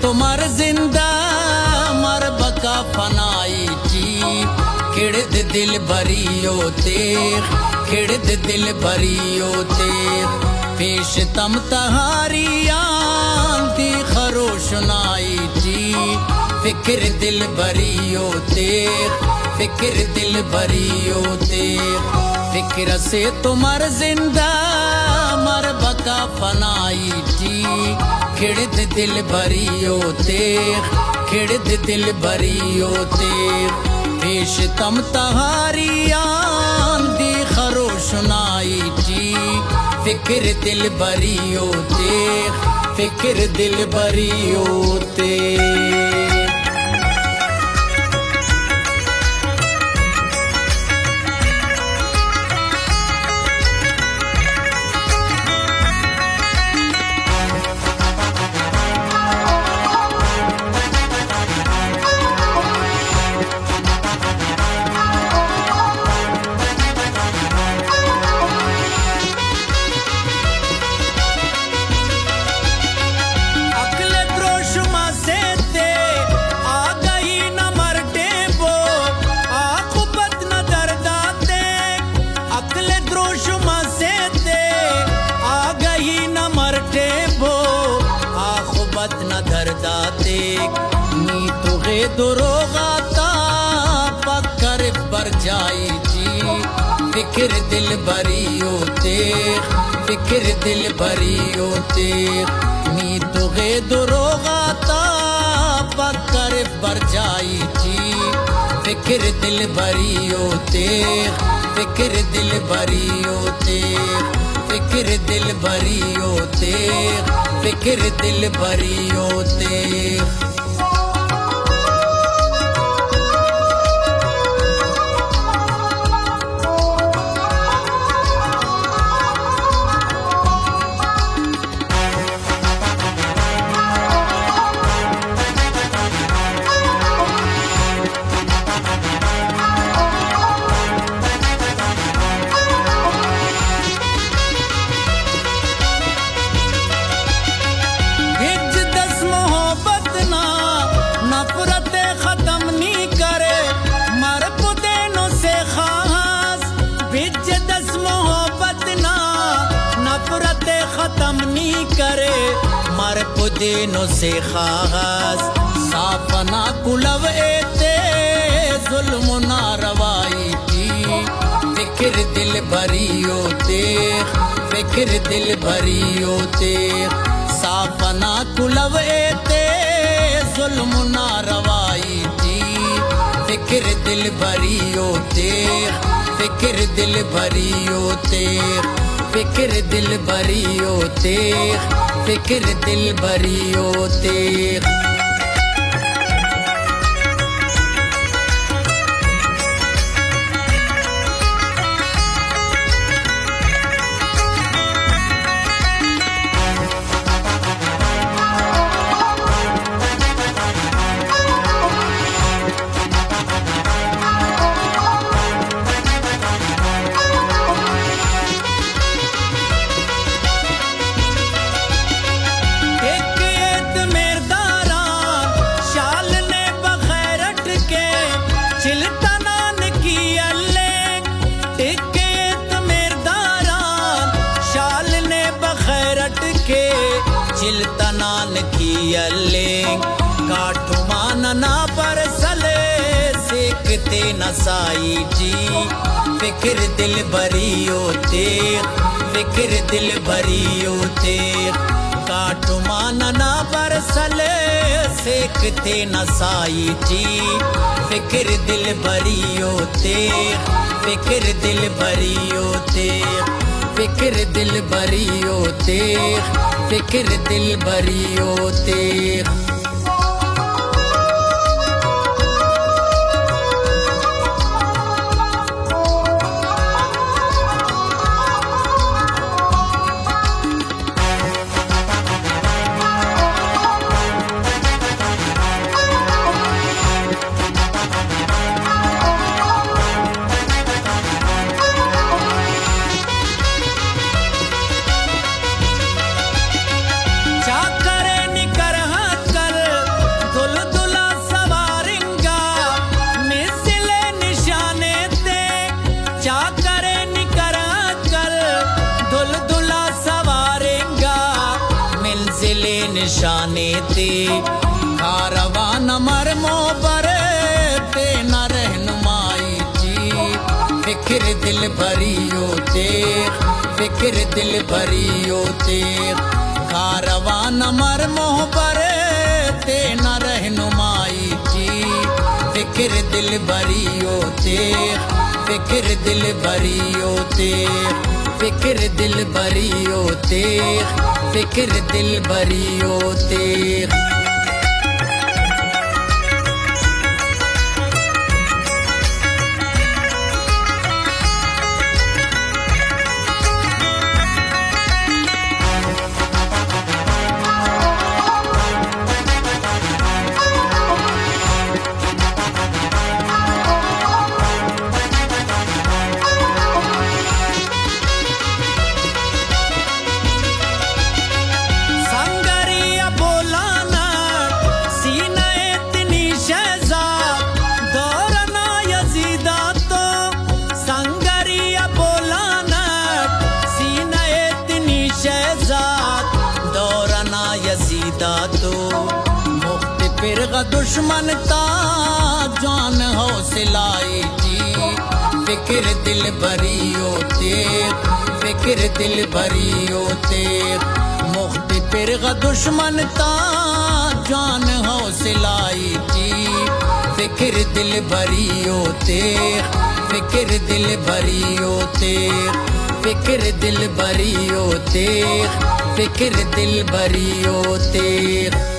तुमर जिंदा मर बका फनाई जी खिड़द दिल भरियो तेर खिड़द दिल भरियो तेर पेश तम तहारियां दी खरोशनाई जी फिक्र दिल भरियो तेर फिक्र दिल भरियो तेर फिक्र से तुमर जिंदा मर बका फनाई जी खिड़द दिल भरियो तेर खिड़द दिल भरियो तेर पेश तम तहारियां दी खरोशनाई जी फिक्र दिल भरियो तेर फिक्र दिल भरियो तेर न धरदाते नी तुगे दुरोगाता पक्कर बर जाई जी फिक्र दिल भरियो तेर फिक्र दिल भरियो तेर नी तुगे दुरोगाता पक्कर बर जाई जी फिक्र दिल भरियो तेर फिक्र दिल भरियो तेर फिक्र दिल भरियो तेर फिक्र दिल भरियो तेर खत्म नहीं करे मर पुदेनो से खास साफना कुलव एते जुल्म ना रवाई जी फिक्र दिल भरियो तेर फिक्र दिल भरियो तेर साफना कुलव एते जुल्म ना रवाई जी फिक्र दिल भरियो तेर फिक्र दिल भरियो तेर फिक्र दिल भरियो तेर फिक्र दिल भरियो तेर चिलतनान की अल्ले काठू मानना पर सले सेकते नसाई जी फिक्र दिल भरियो तेर फिक्र दिल भरियो तेर काठू मानना पर सले सेकते नसाई जी फिक्र दिल भरियो तेर फिक्र दिल भरियो तेर फिक्र दिल भरियो तेर फिक्र दिल भरियो तेर दिल भरियो तेख, फिक्र दिल भरियो तेख। कारवान मर मोह पर ते न रहनुमाई जी, फिक्र दिल भरियो तेख, फिक्र दिल भरियो तेख, फिक्र दिल भरियो तेख, फिक्र दिल भरियो तेख। तो मुख्त फिरका दुश्मन ता जान हौसलाई जी, फिक्र दिल भरियो तेख, फिक्र दिल भरियो तेख। मुख्त फिरका दुश्मन ता जान हौसलाई जी, फिक्र दिल भरियो तेख, फिक्र दिल भरियो तेख, फिक्र दिल भरियो तेख, फिक्र दिल भरियो तेख।